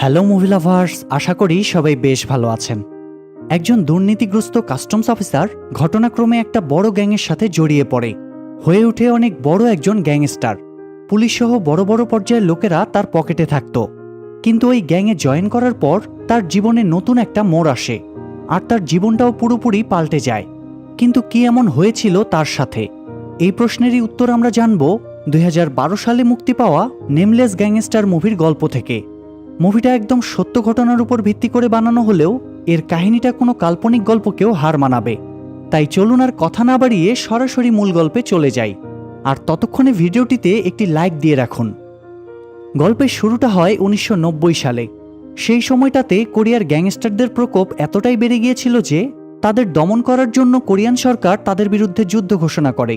Hello movie lovers, আশা করি সবাই বেশ ভালো আছেন। একজন দুর্নীতিগ্রস্ত কাস্টমস অফিসার ঘটনাক্রমে একটা বড় গ্যাংয়ের সাথে জড়িয়ে পড়ে, হয়ে ওঠে অনেক বড় একজন গ্যাংস্টার। পুলিশ সহ বড় বড় পর্যায়ের লোকেরা তার পকেটে থাকত। কিন্তু ওই গ্যাংয়ে জয়েন করার পর তার জীবনে নতুন একটা মোড় আসে, আর তার জীবনটাও পুরোপুরি পাল্টে যায়। কিন্তু কি এমন হয়েছিল তার সাথে? এই প্রশ্নেরই উত্তর আমরা জানব 2012 সালে মুক্তি পাওয়া নেমলেস গ্যাংস্টার মুভির গল্প থেকে। মুভিটা একদম সত্য ঘটনার উপর ভিত্তি করে বানানো হলেও এর কাহিনীটা কোনো কাল্পনিক গল্পকেও হার মানাবে। তাই চলুন আর কথা না বাড়িয়ে সরাসরি মূল গল্পে চলে যাই। আর ততক্ষণে ভিডিওটিতে একটি লাইক দিয়ে রাখুন। গল্পের শুরুটা হয় 1990 সালে। সেই সময়টাতে কোরিয়ার গ্যাংস্টারদের প্রকোপ এতটাই বেড়ে গিয়েছিল যে তাদের দমন করার জন্য কোরিয়ান সরকার তাদের বিরুদ্ধে যুদ্ধ ঘোষণা করে।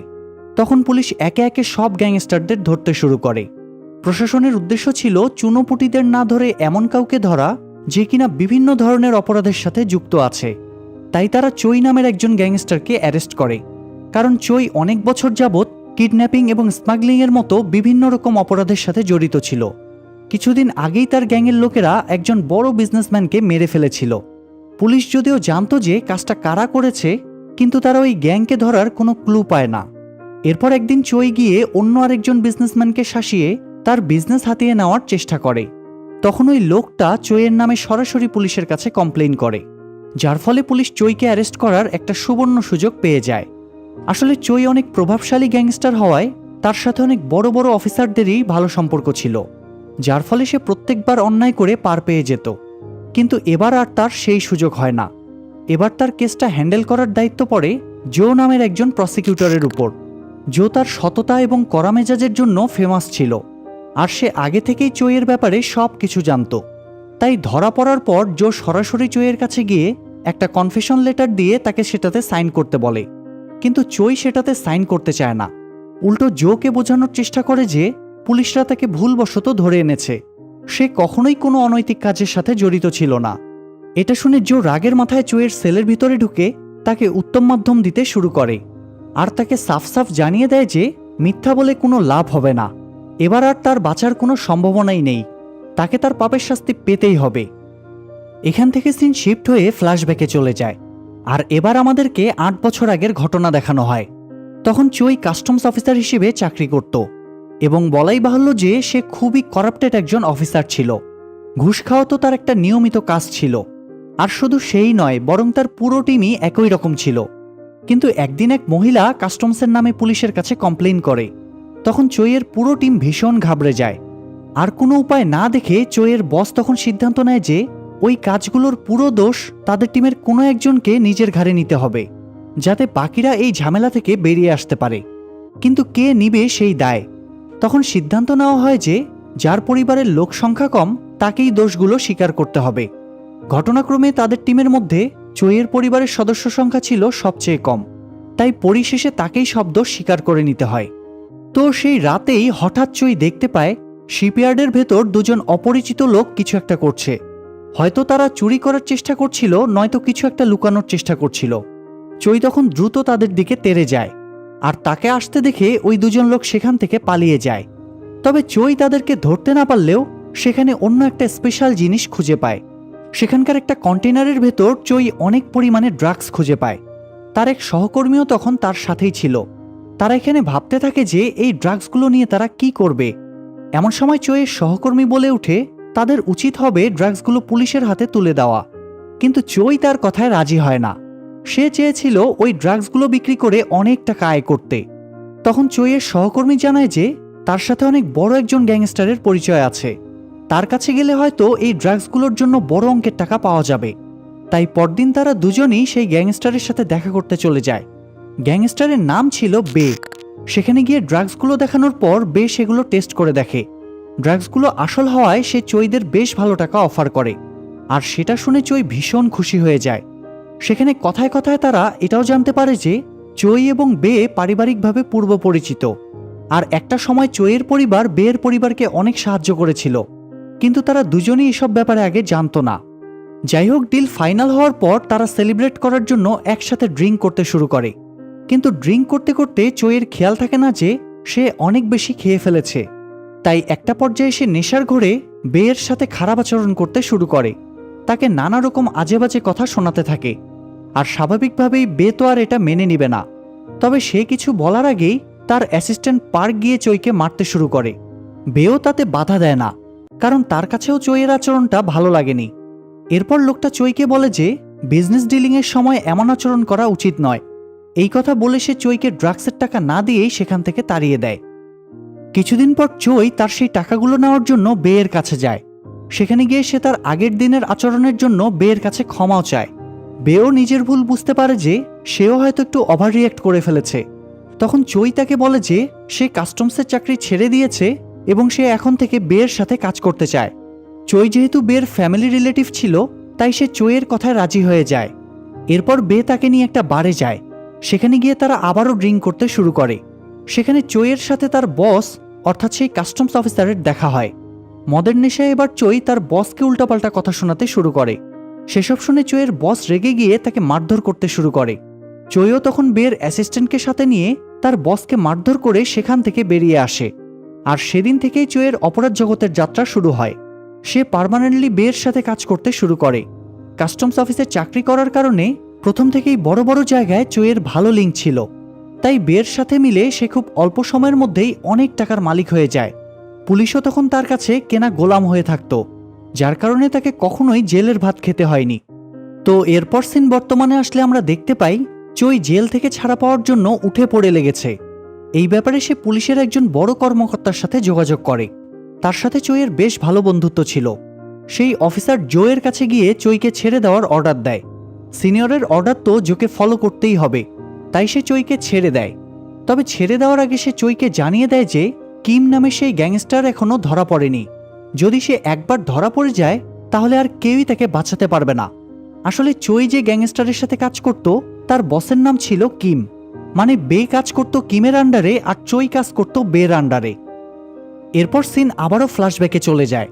তখন পুলিশ একে একে সব গ্যাংস্টারদের ধরতে শুরু করে। প্রশাসনের উদ্দেশ্য ছিল চুনোপুটিদের না ধরে এমন কাউকে ধরা যে কিনা বিভিন্ন ধরনের অপরাধের সাথে যুক্ত আছে। তাই তারা চৈ নামের একজন গ্যাংস্টারকে অ্যারেস্ট করে, কারণ চৈ অনেক বছর যাবৎ কিডন্যাপিং এবং স্মাগলিংয়ের মতো বিভিন্ন রকম অপরাধের সাথে জড়িত ছিল। কিছুদিন আগেই তার গ্যাংয়ের লোকেরা একজন বড় বিজনেসম্যানকে মেরে ফেলেছিল। পুলিশ যদিও জানতো যে কাজটা কারা করেছে, কিন্তু তারা ওই গ্যাংকে ধরার কোনো ক্লু পায় না। এরপর একদিন চৈ গিয়ে অন্য আরেকজন বিজনেসম্যানকে শাসিয়ে তার বিজনেস হাতিয়ে নেওয়ার চেষ্টা করে। তখন ওই লোকটা চৈয়ের নামে সরাসরি পুলিশের কাছে কমপ্লেইন করে, যার ফলে পুলিশ চৈকে অ্যারেস্ট করার একটা সুবর্ণ সুযোগ পেয়ে যায়। আসলে চৈ অনেক প্রভাবশালী গ্যাংস্টার হওয়ায় তার সাথে অনেক বড় বড় অফিসারদেরই ভালো সম্পর্ক ছিল, যার ফলে সে প্রত্যেকবার অন্যায় করে পার পেয়ে যেত। কিন্তু এবার আর তার সেই সুযোগ হয় না। এবার তার কেসটা হ্যান্ডেল করার দায়িত্ব পড়ে জো নামের একজন প্রসিকিউটরের উপর। জো তার সততা এবং কড়া মেজাজের জন্য ফেমাস ছিল, আর সে আগে থেকেই চৈয়ের ব্যাপারে সব কিছু জানত। তাই ধরা পড়ার পর জো সরাসরি চৈয়ের কাছে গিয়ে একটা কনফেশন লেটার দিয়ে তাকে সেটাতে সাইন করতে বলে। কিন্তু চৈ সেটাতে সাইন করতে চায় না। উল্টো জোকে বোঝানোর চেষ্টা করে যে পুলিশরা তাকে ভুলবশত ধরে এনেছে, সে কখনোই কোনো অনৈতিক কাজের সাথে জড়িত ছিল না। এটা শুনে জো রাগের মাথায় চৈয়ের সেলের ভিতরে ঢুকে তাকে উত্তম মাধ্যম দিতে শুরু করে, আর তাকে সাফ সাফ জানিয়ে দেয় যে মিথ্যা বলে কোনো লাভ হবে না। এবার আর তার বাঁচার কোনো সম্ভাবনাই নেই, তাকে তার পাপের শাস্তি পেতেই হবে। এখান থেকে সিন শিফট হয়ে ফ্ল্যাশব্যাকে চলে যায়, আর এবার আমাদেরকে 8 বছর আগের ঘটনা দেখানো হয়। তখন চৈ কাস্টমস অফিসার হিসেবে চাকরি করত, এবং বলাই বাহুল্য যে সে খুবই করাপ্টেড একজন অফিসার ছিল। ঘুষ খাওয়া তো তার একটা নিয়মিত কাজ ছিল। আর শুধু সেই নয়, বরং তার পুরো টিমই একই রকম ছিল। কিন্তু একদিন এক মহিলা কাস্টমসের নামে পুলিশের কাছে কমপ্লেইন করে। তখন চৈয়ের পুরো টিম ভীষণ ঘাবড়ে যায়। আর কোনো উপায় না দেখে চৈয়ের বস তখন সিদ্ধান্ত নেয় যে ওই কাজগুলোর পুরো দোষ তাদের টিমের কোনো একজনকে নিজের ঘাড়ে নিতে হবে, যাতে বাকিরা এই ঝামেলা থেকে বেরিয়ে আসতে পারে। কিন্তু কে নিবে সেই দায়? তখন সিদ্ধান্ত নেওয়া হয় যে যার পরিবারের লোক সংখ্যা কম তাকেই দোষগুলো স্বীকার করতে হবে। ঘটনাক্রমে তাদের টিমের মধ্যে চৈয়ের পরিবারের সদস্য সংখ্যা ছিল সবচেয়ে কম, তাই পরিশেষে তাকেই সব দোষ স্বীকার করে নিতে হয়। তো সেই রাতেই হঠাৎ চৈ দেখতে পায় শিপইয়ার্ডের ভেতর দুজন অপরিচিত লোক কিছু একটা করছে। হয়তো তারা চুরি করার চেষ্টা করছিল, নয়তো কিছু একটা লুকানোর চেষ্টা করছিল। চৈ তখন দ্রুত তাদের দিকে তেড়ে যায়, আর তাকে আসতে দেখে ওই দুজন লোক সেখান থেকে পালিয়ে যায়। তবে চৈ তাদেরকে ধরতে না পারলেও সেখানে অন্য একটা স্পেশাল জিনিস খুঁজে পায়। সেখানকার একটা কন্টেনারের ভেতর চৈ অনেক পরিমাণে ড্রাগস খুঁজে পায়। তার এক সহকর্মীও তখন তার সাথেই ছিল। তারা এখানে ভাবতে থাকে যে এই ড্রাগসগুলো নিয়ে তারা কি করবে। এমন সময় চৈয়ের সহকর্মী বলে উঠে তাদের উচিত হবে ড্রাগসগুলো পুলিশের হাতে তুলে দেওয়া। কিন্তু চৈ তার কথায় রাজি হয় না। সে চেয়েছিল ওই ড্রাগসগুলো বিক্রি করে অনেক টাকা আয় করতে। তখন চৈয়ের সহকর্মী জানায় যে তার সাথে অনেক বড় একজন গ্যাংস্টারের পরিচয় আছে, তার কাছে গেলে হয়তো এই ড্রাগসগুলোর জন্য বড় অঙ্কের টাকা পাওয়া যাবে। তাই পরদিন তারা দুজনেই সেই গ্যাংস্টারের সাথে দেখা করতে চলে যায়। গ্যাংস্টারের নাম ছিল বে। সেখানে গিয়ে ড্রাগসগুলো দেখানোর পর বে সেগুলো টেস্ট করে দেখে। ড্রাগসগুলো আসল হওয়ায় সে চৈদের বেশ ভালো টাকা অফার করে, আর সেটা শুনে চৈ ভীষণ খুশি হয়ে যায়। সেখানে কথায় কথায় তারা এটাও জানতে পারে যে চৈ এবং বে পারিবারিকভাবে পূর্ব পরিচিত, আর একটা সময় চৈয়ের পরিবার বের পরিবারকে অনেক সাহায্য করেছিল, কিন্তু তারা দুজনেই এসব ব্যাপারে আগে জানতো না। যাই হোক, ডিল ফাইনাল হওয়ার পর তারা সেলিব্রেট করার জন্য একসাথে ড্রিঙ্ক করতে শুরু করে। কিন্তু ড্রিঙ্ক করতে করতে চৈয়ের খেয়াল থাকে না যে সে অনেক বেশি খেয়ে ফেলেছে। তাই একটা পর্যায়ে সে নেশার ঘোরে বেয়ের সাথে খারাপ আচরণ করতে শুরু করে, তাকে নানা রকম আজেবাজে কথা শোনাতে থাকে। আর স্বাভাবিকভাবেই বে তো আর এটা মেনে নিবে না। তবে সে কিছু বলার আগেই তার অ্যাসিস্ট্যান্ট পার্ক গিয়ে চইকে মারতে শুরু করে। বেও তাতে বাধা দেয় না, কারণ তার কাছেও চইয়ের আচরণটা ভালো লাগেনি। এরপর লোকটা চইকে বলে যে বিজনেস ডিলিংয়ের সময় এমন আচরণ করা উচিত নয়। এই কথা বলে সে চইকে ড্রাগসের টাকা না দিয়েই সেখান থেকে তাড়িয়ে দেয়। কিছুদিন পর চই তার সেই টাকাগুলো নেওয়ার জন্য বেয়ের কাছে যায়। সেখানে গিয়ে সে তার আগের দিনের আচরণের জন্য বেয়ের কাছে ক্ষমাও চায়। বেও নিজের ভুল বুঝতে পারে যে সেও হয়তো একটু ওভার রিঅ্যাক্ট করে ফেলেছে। তখন চই তাকে বলে যে সে কাস্টমসের চাকরি ছেড়ে দিয়েছে এবং সে এখন থেকে বেয়ের সাথে কাজ করতে চায়। চই যেহেতু বেয়ের ফ্যামিলি রিলেটিভ ছিল, তাই সে চইয়ের কথায় রাজি হয়ে যায়। এরপর বে তাকে নিয়ে একটা বারে যায়। সেখানে গিয়ে তারা আবারও ড্রিঙ্ক করতে শুরু করে। সেখানে চইয়ের সাথে তার বস অর্থাৎ সেই কাস্টমস অফিসারের দেখা হয়। মদের নেশায় এবার চই তার বসকে উল্টাপাল্টা কথা শোনাতে শুরু করে। সেসব শুনে চইয়ের বস রেগে গিয়ে তাকে মারধর করতে শুরু করে। চইও তখন বেয়ের অ্যাসিস্ট্যান্টকে সাথে নিয়ে তার বসকে মারধর করে সেখান থেকে বেরিয়ে আসে। আর সেদিন থেকেই চইয়ের অপরাধ জগতের যাত্রা শুরু হয়। সে পার্মানেন্টলি বেয়ের সাথে কাজ করতে শুরু করে। কাস্টমস অফিসে চাকরি করার কারণে প্রথম থেকেই বড় বড় জায়গায় চইয়ের ভালো লিঙ্ক ছিল। তাই বেয়ের সাথে মিলে সে খুব অল্প সময়ের মধ্যেই অনেক টাকার মালিক হয়ে যায়। পুলিশও তখন তার কাছে কেনা গোলাম হয়ে থাকত, যার কারণে তাকে কখনোই জেলের ভাত খেতে হয়নি। তো এরপর সিন বর্তমানে আসলে আমরা দেখতে পাই চই জেল থেকে ছাড়া পাওয়ার জন্য উঠে পড়ে লেগেছে। এই ব্যাপারে সে পুলিশের একজন বড় কর্মকর্তার সাথে যোগাযোগ করে। তার সাথে চইয়ের বেশ ভালো বন্ধুত্ব ছিল। সেই অফিসার জোয়ের কাছে গিয়ে চইকে ছেড়ে দেওয়ার অর্ডার দেয়। সিনিয়রের অর্ডার তো জোকে ফলো করতেই হবে, তাই সে চইকে ছেড়ে দেয়। তবে ছেড়ে দেওয়ার আগে সে চইকে জানিয়ে দেয় যে কিম নামে সেই গ্যাংস্টার এখনও ধরা পড়েনি। যদি সে একবার ধরা পড়ে যায় তাহলে আর কেউই তাকে বাঁচাতে পারবে না। আসলে চই যে গ্যাংস্টারের সাথে কাজ করত তার বসের নাম ছিল কিম, মানে বে কাজ করত কিমের আন্ডারে আর চই কাজ করত বের আন্ডারে। এরপর সিন আবারও ফ্ল্যাশব্যাকে চলে যায়।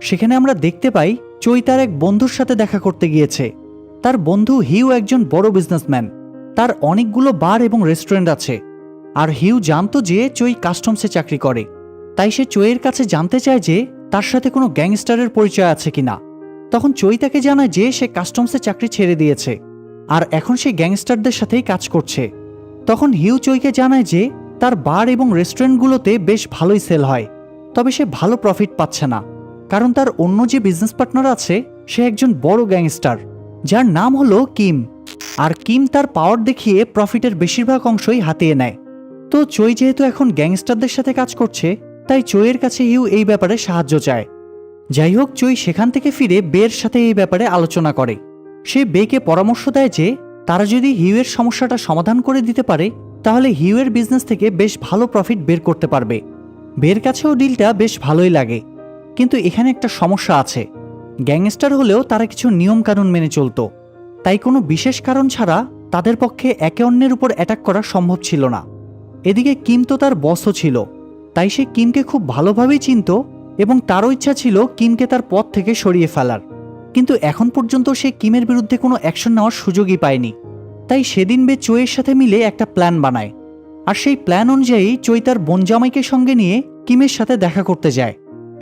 সেখানে আমরা দেখতে পাই চই তার এক বন্ধুর সাথে দেখা করতে গিয়েছে। তার বন্ধু হিউ একজন বড় বিজনেসম্যান। তার অনেকগুলো বার এবং রেস্টুরেন্ট আছে। আর হিউ জানতো যে চই কাস্টমসে চাকরি করে, তাই সে চইয়ের কাছে জানতে চায় যে তার সাথে কোনো গ্যাংস্টারের পরিচয় আছে কিনা। তখন চই তাকে জানায় যে সে কাস্টমসে চাকরি ছেড়ে দিয়েছে আর এখন সে গ্যাংস্টারদের সাথেই কাজ করছে। তখন হিউ চইকে জানায় যে তার বার এবং রেস্টুরেন্টগুলোতে বেশ ভালোই সেল হয়, তবে সে ভালো প্রফিট পাচ্ছে না, কারণ তার অন্য যে বিজনেস পার্টনার আছে সে একজন বড় গ্যাংস্টার যার নাম হলো কিম। আর কিম তার পাওয়ার দেখিয়ে প্রফিটের বেশিরভাগ অংশই হাতিয়ে নেয়। তো চই যেহেতু এখন গ্যাংস্টারদের সাথে কাজ করছে, তাই চইয়ের কাছে হিউ এই ব্যাপারে সাহায্য চায়। যাই হোক, চই সেখান থেকে ফিরে বের সাথে এই ব্যাপারে আলোচনা করে। সে বেকে পরামর্শ দেয় যে তারা যদি হিউয়ের সমস্যাটা সমাধান করে দিতে পারে তাহলে হিউয়ের বিজনেস থেকে বেশ ভালো প্রফিট বের করতে পারবে। বের কাছেও ডিলটা বেশ ভালোই লাগে, কিন্তু এখানে একটা সমস্যা আছে। গ্যাংস্টার হলেও তারা কিছু নিয়মকানুন মেনে চলত, তাই কোনো বিশেষ কারণ ছাড়া তাদের পক্ষে একে অন্যের উপর অ্যাটাক করা সম্ভব ছিল না। এদিকে কিম তো তার বসও ছিল, তাই সে কিমকে খুব ভালোভাবেই চিনত এবং তারও ইচ্ছা ছিল কিমকে তার পথ থেকে সরিয়ে ফেলার। কিন্তু এখন পর্যন্ত সে কিমের বিরুদ্ধে কোনো অ্যাকশন নেওয়ার সুযোগই পায়নি। তাই সেদিন বে চইয়ের সাথে মিলে একটা প্ল্যান বানায়। আর সেই প্ল্যান অনুযায়ী চই তার বোন জামাইকে সঙ্গে নিয়ে কিমের সাথে দেখা করতে যায়।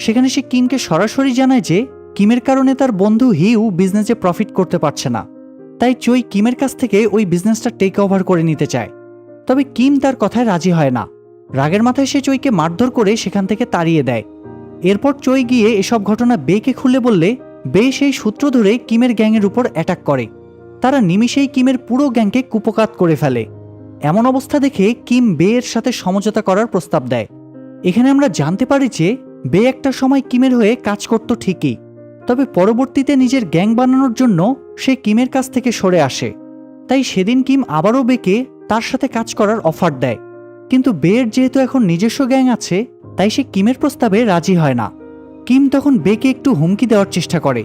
সেখানে সে কিমকে সরাসরি জানায় যে কিমের কারণে তার বন্ধু হিউ বিজনেসে প্রফিট করতে পারছে না, তাই চই কিমের কাছ থেকে ওই বিজনেসটা টেক ওভার করে নিতে চায়। তবে কিম তার কথায় রাজি হয় না। রাগের মাথায় সে চইকে মারধর করে সেখান থেকে তাড়িয়ে দেয়। এরপর চই গিয়ে এসব ঘটনা বেকে খুলে বললে বে সেই সূত্র ধরে কিমের গ্যাংয়ের উপর অ্যাটাক করে। তারা নিমিষেই কিমের পুরো গ্যাংকে কুপকাত করে ফেলে। এমন অবস্থা দেখে কিম বে এর সাথে সমঝোতা করার প্রস্তাব দেয়। এখানে আমরা জানতে পারি যে বে একটা সময় কিমের হয়ে কাজ করত ঠিকই, তবে পরবর্তীতে নিজের গ্যাং বানানোর জন্য সে কিমের কাছ থেকে সরে আসে। তাই সেদিন কিম আবারও বেকে তার সাথে কাজ করার অফার দেয়, কিন্তু বের যেহেতু এখন নিজস্ব গ্যাং আছে তাই সে কিমের প্রস্তাবে রাজি হয় না। কিম তখন বেকে একটু হুমকি দেওয়ার চেষ্টা করে,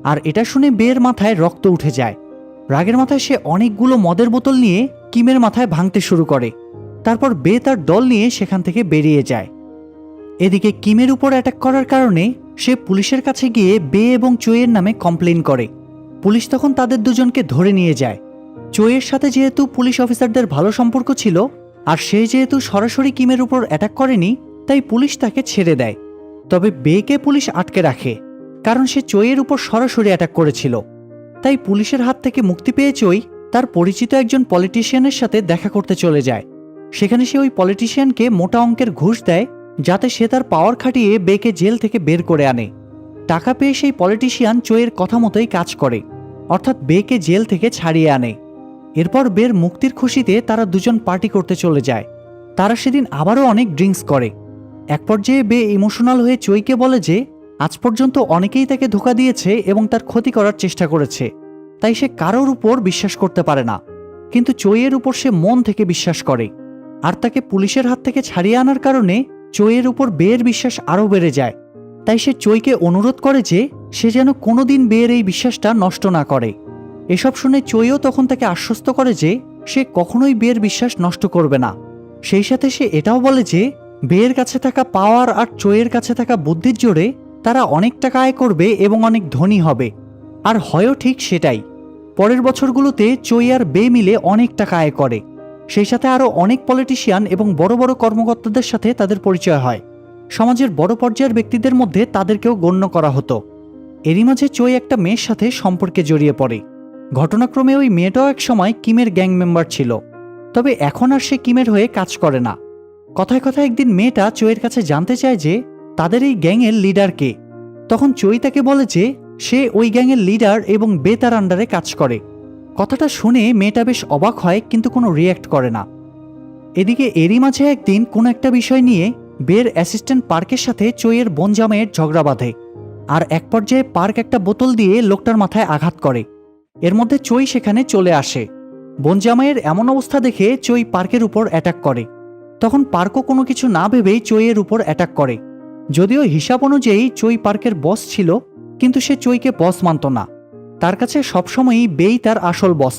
আর এটা শুনে বের মাথায় রক্ত উঠে যায়। রাগের মাথায় সে অনেকগুলো মদের বোতল নিয়ে কিমের মাথায় ভাঙতে শুরু করে। তারপর বে তার দল নিয়ে সেখান থেকে বেরিয়ে যায়। এদিকে কিমের উপর অ্যাটাক করার কারণে সে পুলিশের কাছে গিয়ে বে এবং চইয়ের নামে কমপ্লেন করে। পুলিশ তখন তাদের দুজনকে ধরে নিয়ে যায়। চইয়ের সাথে যেহেতু পুলিশ অফিসারদের ভালো সম্পর্ক ছিল আর সে যেহেতু সরাসরি কিমের উপর অ্যাটাক করেনি, তাই পুলিশ তাকে ছেড়ে দেয়। তবে বেকে পুলিশ আটকে রাখে, কারণ সে চোয়ের উপর সরাসরি অ্যাটাক করেছিল। তাই পুলিশের হাত থেকে মুক্তি পেয়ে চোই তার পরিচিত একজন পলিটিশিয়ানের সাথে দেখা করতে চলে যায়। সেখানে সে ওই পলিটিশিয়ানকে মোটা অঙ্কের ঘুষ দেয়, যাতে সে তার পাওয়ার খাটিয়ে বেকে জেল থেকে বের করে আনে। টাকা পেয়ে সেই পলিটিশিয়ান চোয়ের কথা মতোই কাজ করে, অর্থাৎ বেকে জেল থেকে ছাড়িয়ে আনে। এরপর বের মুক্তির খুশিতে তারা দুজন পার্টি করতে চলে যায়। তারা সেদিন আবারও অনেক ড্রিঙ্কস করে। এক পর্যায়ে বে ইমোশনাল হয়ে চোইকে বলে যে আজ পর্যন্ত অনেকেই তাকে ধোঁকা দিয়েছে এবং তার ক্ষতি করার চেষ্টা করেছে, তাই সে কারোর উপর বিশ্বাস করতে পারে না। কিন্তু চোইয়ের উপর সে মন থেকে বিশ্বাস করে, আর তাকে পুলিশের হাত থেকে ছাড়িয়ে আনার কারণে চোইয়ের উপর বের বিশ্বাস আরও বেড়ে যায়। তাই সে চোইকে অনুরোধ করে যে সে যেন কোনোদিন বের এই বিশ্বাসটা নষ্ট না করে। এসব শুনে চোইও তখন তাকে আশ্বস্ত করে যে সে কখনোই বের বিশ্বাস নষ্ট করবে না। সেই সাথে সে এটাও বলে যে বের কাছে থাকা পাওয়ার আর চোইয়ের কাছে থাকা বুদ্ধির জোরে তারা অনেক টাকা আয় করবে এবং অনেক ধনী হবে। আর হয়ও ঠিক সেটাই। পরের বছরগুলোতে চোই আর বে মিলে অনেক টাকা আয় করে। সেই সাথে আরও অনেক পলিটিশিয়ান এবং বড় বড় কর্মকর্তাদের সাথে তাদের পরিচয় হয়। সমাজের বড় পর্যায়ের ব্যক্তিদের মধ্যে তাদেরকেও গণ্য করা হতো। এরই মাঝে চোই একটা মেয়ের সাথে সম্পর্কে জড়িয়ে পড়ে। ঘটনাক্রমে ওই মেয়েটাও এক সময় কিমের গ্যাং মেম্বার ছিল, তবে এখন আর সে কিমের হয়ে কাজ করে না। কথায় কথায় একদিন মেয়েটা চোয়ের কাছে জানতে চায় যে তাদের এই গ্যাংয়ের লিডার কে। তখন চোই তাকে বলে যে সে ওই গ্যাংয়ের লিডার এবং বে তার আন্ডারে কাজ করে। কথাটা শুনে মেয়েটা বেশ অবাক হয়, কিন্তু কোনো রিয়্যাক্ট করে না। এদিকে এরই মাঝে একদিন কোনো একটা বিষয় নিয়ে বের অ্যাসিস্ট্যান্ট পার্কের সাথে চোইয়ের বোন জামাইয়ের ঝগড়া বাঁধে, আর এক পর্যায়ে পার্ক একটা বোতল দিয়ে লোকটার মাথায় আঘাত করে। এর মধ্যে চোই সেখানে চলে আসে। বোন জামাইয়ের এমন অবস্থা দেখে চোই পার্কের উপর অ্যাটাক করে। তখন পার্কও কোনো কিছু না ভেবেই চোইয়ের উপর অ্যাটাক করে। যদিও হিসাব অনুযায়ী চোই পার্কের বস ছিল, কিন্তু সে চোইকে বস মানত না। তার কাছে সবসময়ই বেই তার আসল বস।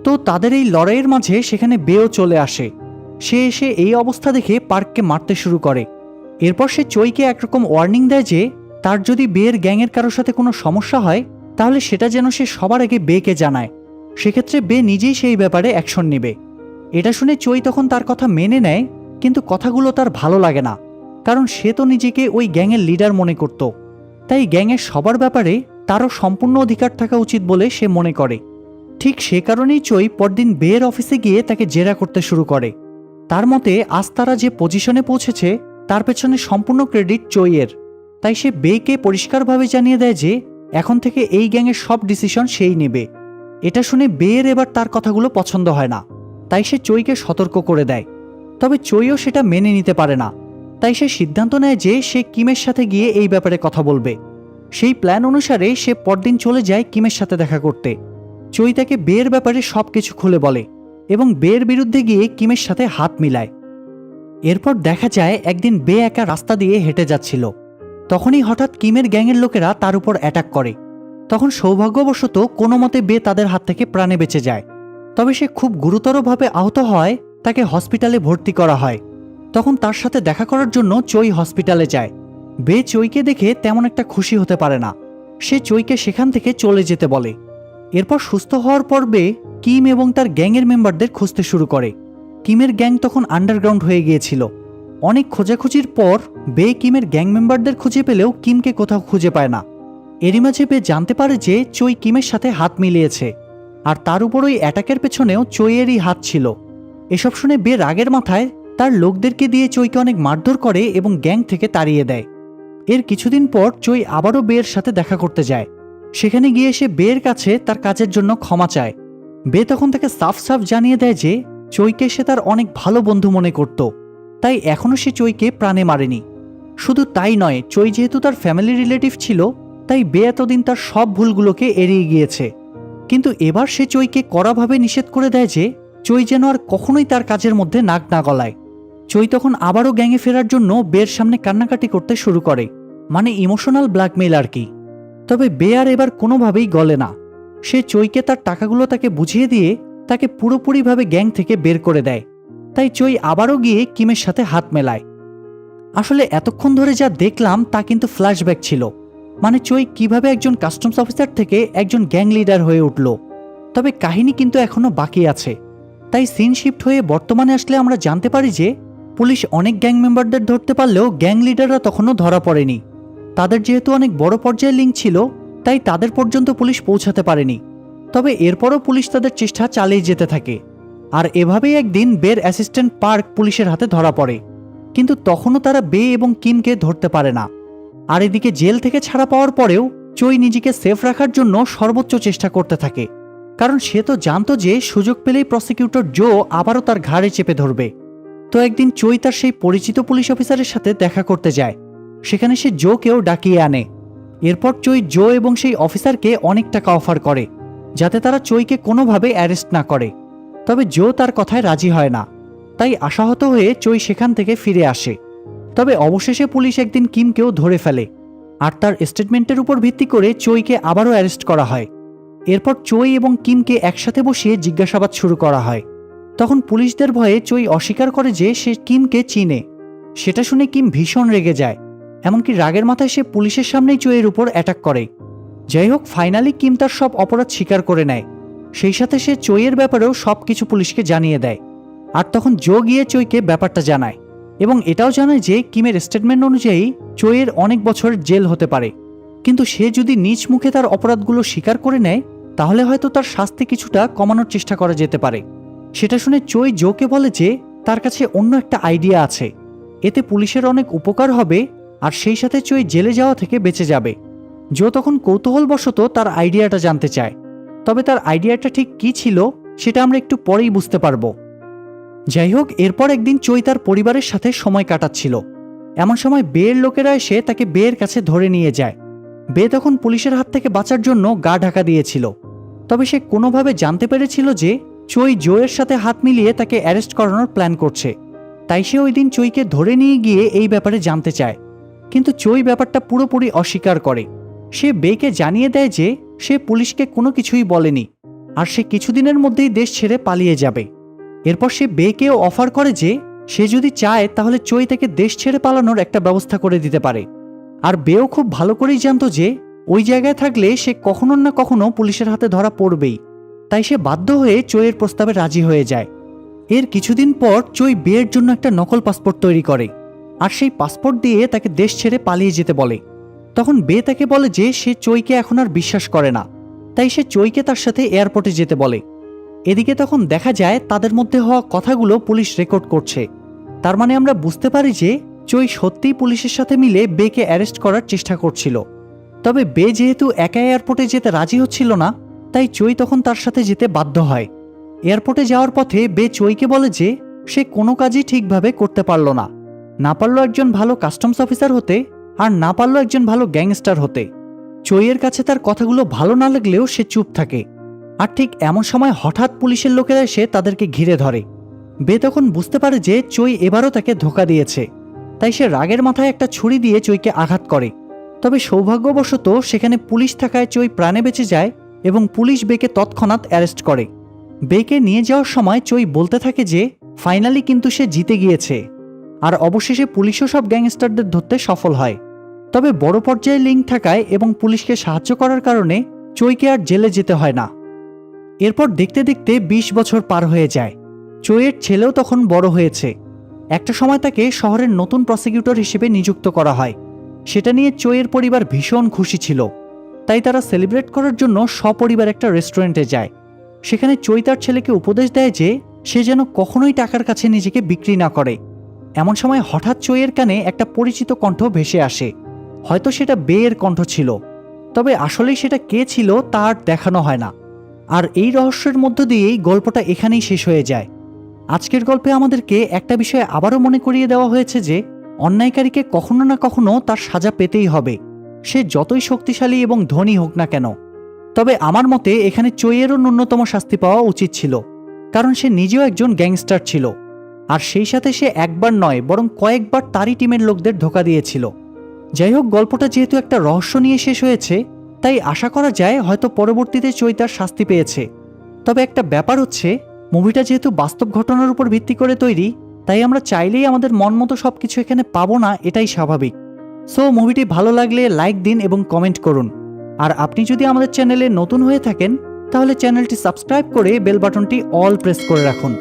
তো তাদের এই লড়াইয়ের মাঝে সেখানে বেও চলে আসে। সে এসে এই অবস্থা দেখে পার্ককে মারতে শুরু করে। এরপর সে চোইকে একরকম ওয়ার্নিং দেয় যে তার যদি বের গ্যাংয়ের কারোর সাথে কোনো সমস্যা হয় তাহলে সেটা যেন সে সবার আগে বেকে জানায়, সেক্ষেত্রে বে নিজেই সেই ব্যাপারে অ্যাকশন নেবে। এটা শুনে চোই তখন তার কথা মেনে নেয়, কিন্তু কথাগুলো তার ভালো লাগে না, কারণ সে তো নিজেকে ওই গ্যাংয়ের লিডার মনে করত। তাই গ্যাংয়ের সবার ব্যাপারে তারও সম্পূর্ণ অধিকার থাকা উচিত বলে সে মনে করে। ঠিক সে কারণেই চোই পরদিন বের অফিসে গিয়ে তাকে জেরা করতে শুরু করে। তার মতে আজ তারা যে পজিশনে পৌঁছেছে তার পেছনে সম্পূর্ণ ক্রেডিট চোইয়ের। তাই সে বেকে পরিষ্কারভাবে জানিয়ে দেয় যে এখন থেকে এই গ্যাংয়ের সব ডিসিশন সেই নেবে। এটা শুনে বের এবার তার কথাগুলো পছন্দ হয় না, তাই সে চোইকে সতর্ক করে দেয়। তবে চোইও সেটা মেনে নিতে পারে না, তাই সে সিদ্ধান্ত নেয় যে সে কিমের সাথে গিয়ে এই ব্যাপারে কথা বলবে। সেই প্ল্যান অনুসারে সে পরদিন চলে যায় কিমের সাথে দেখা করতে। চোই তাকে বের ব্যাপারে সব কিছু খুলে বলে এবং বের বিরুদ্ধে গিয়ে কিমের সাথে হাত মিলায়। এরপর দেখা যায় একদিন বে একা রাস্তা দিয়ে হেঁটে যাচ্ছিল। তখনই হঠাৎ কিমের গ্যাংয়ের লোকেরা তার উপর অ্যাটাক করে। তখন সৌভাগ্যবশত কোনো মতে বে তাদের হাত থেকে প্রাণে বেঁচে যায়। তবে সে খুব গুরুতরভাবে আহত হয়, তাকে হসপিটালে ভর্তি করা হয়। তখন তার সাথে দেখা করার জন্য চোই হসপিটালে যায়। বে চোইকে দেখে তেমন একটা খুশি হতে পারে না। সে চোইকে সেখান থেকে চলে যেতে বলে। এরপর সুস্থ হওয়ার পর বে কিম এবং তার গ্যাংয়ের মেম্বারদের খুঁজতে শুরু করে। কিমের গ্যাং তখন আন্ডারগ্রাউন্ড হয়ে গিয়েছিল। অনেক খোঁজাখুঁজির পর বে কিমের গ্যাং মেম্বারদের খুঁজে পেলেও কিমকে কোথাও খুঁজে পায় না। এরই মাঝে বে জানতে পারে যে চোই কিমের সাথে হাত মিলিয়েছে, আর তার উপর ওই অ্যাটাকের পেছনেও চোইয়েরই হাত ছিল। এসব শুনে বে রাগের মাথায় তার লোকদেরকে দিয়ে চোইকে অনেক মারধর করে এবং গ্যাং থেকে তাড়িয়ে দেয়। এর কিছুদিন পর চোই আবারও বের সাথে দেখা করতে যায়। সেখানে গিয়ে সে বের কাছে তার কাজের জন্য ক্ষমা চায়। বে তখন তাকে সাফ সাফ জানিয়ে দেয় যে চোইকে সে তার অনেক ভালো বন্ধু মনে করত, তাই এখনও সে চোইকে প্রাণে মারেনি। শুধু তাই নয়, চোই যেহেতু তার ফ্যামিলি রিলেটিভ ছিল, তাই বে এতদিন তার সব ভুলগুলোকে এড়িয়ে গিয়েছে। কিন্তু এবার সে চোইকে কড়াভাবে নিষেধ করে দেয় যে চোই যেন আর কখনোই তার কাজের মধ্যে নাক না গলায়। চোই তখন আবারও গ্যাংয়ে ফেরার জন্য বের সামনে কান্নাকাটি করতে শুরু করে, মানে ইমোশনাল ব্ল্যাকমেইল আর কি। তবে বে আর এবার কোনোভাবেই গলে না। সে চোইকে তার টাকাগুলো তাকে বুঝিয়ে দিয়ে তাকে পুরোপুরিভাবে গ্যাং থেকে বের করে দেয়। তাই চোই আবারও গিয়ে কিমের সাথে হাত মেলায়। আসলে এতক্ষণ ধরে যা দেখলাম তা কিন্তু ফ্ল্যাশব্যাক ছিল, মানে চোই কিভাবে একজন কাস্টমস অফিসার থেকে একজন গ্যাং লিডার হয়ে উঠল। তবে কাহিনী কিন্তু এখনো বাকি আছে। তাই সিন শিফট হয়ে বর্তমানে আসলে আমরা জানতে পারি যে পুলিশ অনেক গ্যাং মেম্বারদের ধরতে পারলেও গ্যাং লিডাররা তখনও ধরা পড়েনি। তাদের যেহেতু অনেক বড় পর্যায়ে লিঙ্ক ছিল, তাই তাদের পর্যন্ত পুলিশ পৌঁছাতে পারেনি। তবে এরপরও পুলিশ তাদের চেষ্টা চালিয়ে যেতে থাকে। আর এভাবেই একদিন বের অ্যাসিস্ট্যান্ট পার্ক পুলিশের হাতে ধরা পড়ে, কিন্তু তখনও তারা বে এবং কিমকে ধরতে পারে না। আর এদিকে জেল থেকে ছাড়া পাওয়ার পরেও চই নিজেকে সেফ রাখার জন্য সর্বোচ্চ চেষ্টা করতে থাকে, কারণ সে তো জানতো যে সুযোগ পেলেই প্রসিকিউটর জো আবারও তার ঘাড়ে চেপে ধরবে। তো একদিন চই তার সেই পরিচিত পুলিশ অফিসারের সাথে দেখা করতে যায়। সেখানে সে জোকেও ডাকিয়ে আনে। এরপর চই জো এবং সেই অফিসারকে অনেক টাকা অফার করে, যাতে তারা চইকে কোনোভাবে অ্যারেস্ট না করে। তবে জো তার কথায় রাজি হয় না। তাই আশাহত হয়ে চই সেখান থেকে ফিরে আসে। তবে অবশেষে পুলিশ একদিন কিমকেও ধরে ফেলে, আর তার স্টেটমেন্টের উপর ভিত্তি করে চইকে আবারও অ্যারেস্ট করা হয়। এরপর চই এবং কিমকে একসাথে বসিয়ে জিজ্ঞাসাবাদ শুরু করা হয়। তখন পুলিশদের ভয়ে চই অস্বীকার করে যে সে কিমকে চিনে। সেটা শুনে কিম ভীষণ রেগে যায়, এমনকি রাগের মাথায় সে পুলিশের সামনেই চইয়ের উপর অ্যাটাক করে। যাই হোক, ফাইনালি কিম তার সব অপরাধ স্বীকার করে নেয়। সেই সাথে সে চইয়ের ব্যাপারেও সবকিছু পুলিশকে জানিয়ে দেয়। আর তখন জো গিয়ে চইকে ব্যাপারটা জানায় এবং এটাও জানায় যে কিমের স্টেটমেন্ট অনুযায়ী চইয়ের অনেক বছর জেল হতে পারে, কিন্তু সে যদি নিজ মুখে তার অপরাধগুলো স্বীকার করে নেয় তাহলে হয়তো তার শাস্তি কিছুটা কমানোর চেষ্টা করা যেতে পারে। সেটা শুনে চই জোকে বলে যে তার কাছে অন্য একটা আইডিয়া আছে, এতে পুলিশের অনেক উপকার হবে আর সেই সাথে চই জেলে যাওয়া থেকে বেঁচে যাবে। জো তখন কৌতূহলবশত তার আইডিয়াটা জানতে চায়, তবে তার আইডিয়াটা ঠিক কী ছিল সেটা আমরা একটু পরেই বুঝতে পারবো। যাই হোক, এরপর একদিন চই তার পরিবারের সাথে সময় কাটাচ্ছিল। এমন সময় বের লোকেরা এসে তাকে বের কাছে ধরে নিয়ে যায়। বে তখন পুলিশের হাত থেকে বাঁচার জন্য গা ঢাকা দিয়েছিল, তবে সে কোনোভাবে জানতে পেরেছিল যে চই জোয়ের সাথে হাত মিলিয়ে তাকে অ্যারেস্ট করানোর প্ল্যান করছে। তাই সে ওই দিন চইকে ধরে নিয়ে গিয়ে এই ব্যাপারে জানতে চায়, কিন্তু চই ব্যাপারটা পুরোপুরি অস্বীকার করে। সে বেকে জানিয়ে দেয় যে সে পুলিশকে কোনো কিছুই বলেনি আর সে কিছুদিনের মধ্যেই দেশ ছেড়ে পালিয়ে যাবে। এরপর সে বেকেও অফার করে যে সে যদি চায় তাহলে চই তাকে দেশ ছেড়ে পালানোর একটা ব্যবস্থা করে দিতে পারে। আর বেও খুব ভালো করেই জানতো যে ওই জায়গায় থাকলে সে কখনো না কখনো পুলিশের হাতে ধরা পড়বেই। তাই সে বাধ্য হয়ে চইয়ের প্রস্তাবে রাজি হয়ে যায়। এর কিছুদিন পর চই বের জন্য একটা নকল পাসপোর্ট তৈরি করে আর সেই পাসপোর্ট দিয়ে তাকে দেশ ছেড়ে পালিয়ে যেতে বলে। তখন বে তাকে বলে যে সে চইকে এখন আর বিশ্বাস করে না, তাই সে চইকে তার সাথে এয়ারপোর্টে যেতে বলে। এদিকে তখন দেখা যায় তাদের মধ্যে হওয়া কথাগুলো পুলিশ রেকর্ড করছে। তার মানে আমরা বুঝতে পারি যে চই সত্যিই পুলিশের সাথে মিলে বেকে অ্যারেস্ট করার চেষ্টা করছিল। তবে বে যেহেতু একা এয়ারপোর্টে যেতে রাজি হচ্ছিল না, তাই চই তখন তার সাথে যেতে বাধ্য হয়। এয়ারপোর্টে যাওয়ার পথে বে চইকে বলে যে সে কোনো কাজই ঠিকভাবে করতে পারল না, না পারল একজন ভালো কাস্টমস অফিসার হতে, আর না পারল একজন ভালো গ্যাংস্টার হতে। চইয়ের কাছে তার কথাগুলো ভালো না লাগলেও সে চুপ থাকে। আর ঠিক এমন সময় হঠাৎ পুলিশের লোকেরা এসে তাদেরকে ঘিরে ধরে। বে তখন বুঝতে পারে যে চই এবারও তাকে ধোঁকা দিয়েছে, তাই সে রাগের মাথায় একটা ছুরি দিয়ে চইকে আঘাত করে। তবে সৌভাগ্যবশত সেখানে পুলিশ থাকায় চই প্রাণে বেঁচে যায় এবং পুলিশ বেকে তৎক্ষণাৎ অ্যারেস্ট করে। বেকে নিয়ে যাওয়ার সময় চই বলতে থাকে যে ফাইনালি কিন্তু সে জিতে গিয়েছে। আর অবশেষে পুলিশও সব গ্যাংস্টারদের ধরতে সফল হয়। তবে বড় পর্যায়ে লিঙ্ক থাকায় এবং পুলিশকে সাহায্য করার কারণে চইকে আর জেলে যেতে হয় না। এরপর দেখতে দেখতে 20 বছর পার হয়ে যায়। চইয়ের ছেলেও তখন বড় হয়েছে। একটা সময় তাকে শহরের নতুন প্রসিকিউটর হিসেবে নিযুক্ত করা হয়। সেটা নিয়ে চইয়ের পরিবার ভীষণ খুশি ছিল, তাই তারা সেলিব্রেট করার জন্য সপরিবার একটা রেস্টুরেন্টে যায়। সেখানে চই তার ছেলেকে উপদেশ দেয় যে সে যেন কখনোই টাকার কাছে নিজেকে বিক্রি না করে। এমন সময় হঠাৎ চইয়ের কানে একটা পরিচিত কণ্ঠ ভেসে আসে। হয়তো সেটা বেয়ের কণ্ঠ ছিল, তবে আসলেই সেটা কে ছিল তা আর দেখানো হয় না। আর এই রহস্যের মধ্য দিয়েই গল্পটা এখানেই শেষ হয়ে যায়। আজকের গল্পে আমাদেরকে একটা বিষয়ে আবারও মনে করিয়ে দেওয়া হয়েছে যে অন্যায়কারীকে কখনো না কখনো তার সাজা পেতেই হবে, সে যতই শক্তিশালী এবং ধনী হোক না কেন। তবে আমার মতে এখানে চইয়েরও ন্যূনতম শাস্তি পাওয়া উচিত ছিল, কারণ সে নিজেও একজন গ্যাংস্টার ছিল, আর সেই সাথে সে একবার নয় বরং কয়েকবার তারই টিমের লোকদের ধোঁকা দিয়েছিল। যাই হোক, গল্পটা যেহেতু একটা রহস্য নিয়ে শেষ হয়েছে, তাই আশা করা যায় হয়তো পরবর্তীতে চই তার শাস্তি পেয়েছে। তবে একটা ব্যাপার হচ্ছে, মুভিটা যেহেতু বাস্তব ঘটনার উপর ভিত্তি করে তৈরি, তাই আমরা চাইলেই আমাদের মন মতো সবকিছু এখানে পাবো না, এটাই স্বাভাবিক। সো মুভিটি ভালো লাগলে লাইক দিন এবং কমেন্ট করুন। আর আপনি যদি আমাদের চ্যানেলে নতুন হয়ে থাকেন তাহলে চ্যানেলটি সাবস্ক্রাইব করে বেল বাটনটি অল প্রেস করে রাখুন।